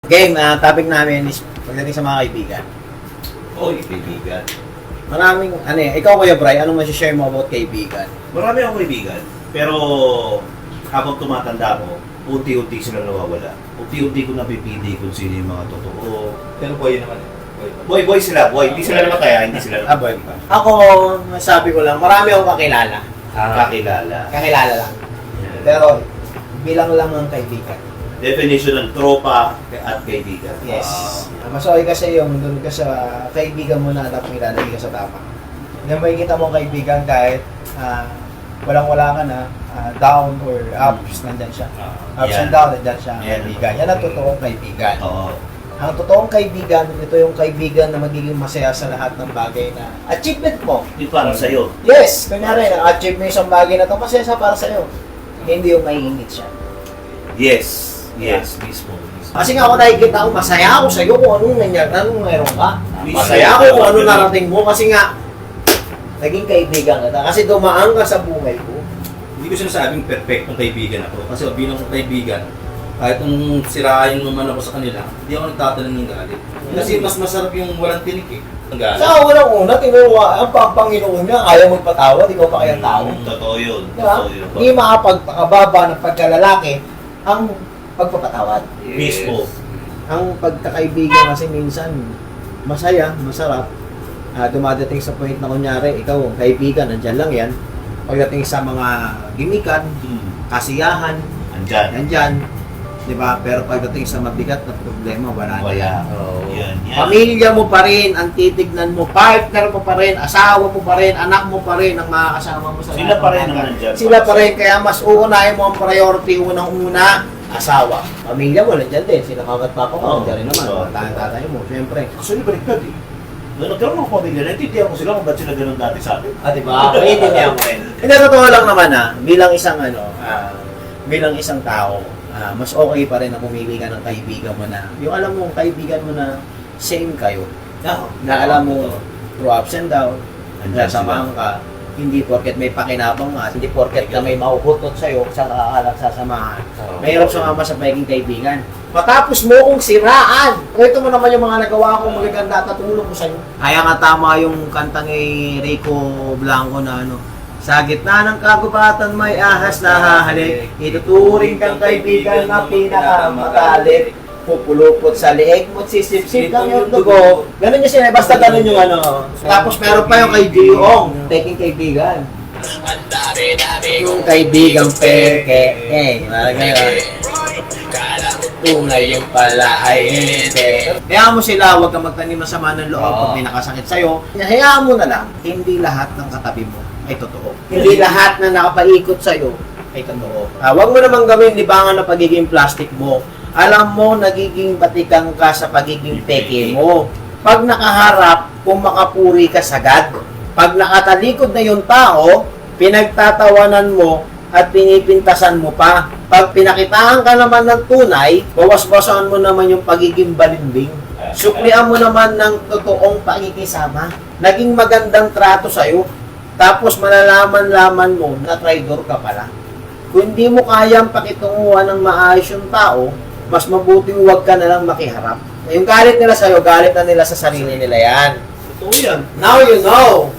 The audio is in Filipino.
Game, topic namin is pagdating sa mga kaibigan. Kaibigan. Maraming, ikaw Kuya Bray, anong masishare mo about kaibigan? Marami akong kaibigan. Pero habang tumatanda ko, unti-unti sila nawawala. Unti-unti ko napipili kung sino yung mga totoo. Pero boy naman. Boy sila, boy. Hindi sila naman kaya, hindi sila naman. Boy pa. Ako, masabi ko lang, marami akong kakilala. Kakilala. Lang. Pero, bilang lang ang kaibigan. Definition ng tropa at kaibigan. Yes. Mas okay kasi yung doon ka sa kaibigan mo na tapos ilalagay ka sa tama. Hindi mo makikita mo ang kaibigan kahit walang-wala ka na, down or ups, nandyan siya. Ups and down, nandyan siya ang kaibigan. Yan ang totoong kaibigan. Oo. Ang totoong kaibigan, ito yung kaibigan na magiging masaya sa lahat ng bagay na achievement mo. Yung parang sa'yo. Yes, kunyari, na-achieve mo yung bagay na ito, masaya siya para sa'yo. Hindi yung maiinit siya. Yes, mismo. Kasi nga ako nakikita ko, masaya ako sa'yo kung anong nangyari, anong meron ka. Mismo. Masaya ako kung anong narating mo kasi nga, naging kaibigan ka. Kasi dumaan ka sa buhay ko. Hindi ko sinasabing perfectong kaibigan ako. Kasi bilang kaibigan, kahit kung sirain naman ako sa kanila, hindi ako nagtatanim ng galit. Kasi mas masarap yung walang tinik eh. Ang galit. Sa unang-una, tinuwa, ang Panginoon niya, ayaw magpatawad, ikaw pa kayang tao. Totoo yun. Diba? Hindi makapagpakababa ng pagkalalaki ang pagpapatawad. Mismo. Ang pagkakaibigan kasi minsan masaya, masarap. Dumadating sa point na kunyari, ikaw, kaibigan, nandyan lang yan. Pagdating sa mga gimikan, kasiyahan, nandyan. Diba? Pero pagdating sa mabigat na problema, wala na yan. Yan. Pamilya mo pa rin, ang titignan mo, partner mo pa rin, asawa mo pa rin, anak mo pa rin, ang makakasama mo sa Sila pa rin ang nandyan. Sila pa rin, kaya mas uunahin mo ang priority unang-una, asawa. Pamilya mo, nandyan din. Sila kagat papa mo, nandyan rin naman. Tatay mo, syempre. Actually, baliktad eh. Nung nagkaroon ako pamilya, naintindihan ko sila kung ba't sila ganun dati sa akin. Diba? Naiintindihan mo rin. Hindi, totoo lang naman bilang isang tao, mas okay pa rin na pumili ka ng kaibigan mo na, yung alam mo, kaibigan mo na same kayo. Na alam mo, through ups and down, sasamahan ka, hindi porket may pakinabang ka, hindi porket na may mahuhutot sa'yo, sa nakakalang sasamahan. Mahirap sumama sa pagiging kaibigan. Matapos mo kong siraan, ito mo naman yung mga nagawa kong magaganda at tulong ko sa'yo. Kaya nga tama yung kanta ni Rico Blanco na sa gitna ng kagubatan may ahas na hahalik, ituturing kang kaibigan na pinakamatalik. Pupulupot sa leeg mo, sisip-sip lang yung dugo. Ganun yung sinabi, basta ganun yung Tapos meron pa yung kay Giong, taking kaibigan. Yung kaibigang peke, tunay yung pala ay hindi. Hayaan mo sila, huwag kang magtanim ng sama ng loob pag may nakasakit sa'yo. Hayaan mo na lang, hindi lahat ng katabi mo ay totoo. Hindi lahat na nakapaikot sa'yo ay totoo. Huwag mo namang gawin libangan na pagiging plastic mo. Alam mo, nagiging batikan ka sa pagiging peke mo. Pag nakaharap, kung makapuri ka sagad. Pag nakatalikod na yung tao, pinagtatawanan mo at pinipintasan mo pa. Pag pinakitaan ka naman ng tunay, bawas-bawasan mo naman yung pagiging balimbing. Suklian mo naman ng totoong pakikisama. Naging magandang trato sa'yo. Tapos malalaman-laman mo na traidor ka pala. Kung hindi mo kayang pakitunguhan ng maayos yung tao, mas mabuting huwag ka na lang makiharap. Yung galit nila sa'yo, galit na nila sa sarili nila yan. Totoo yan. Now you know.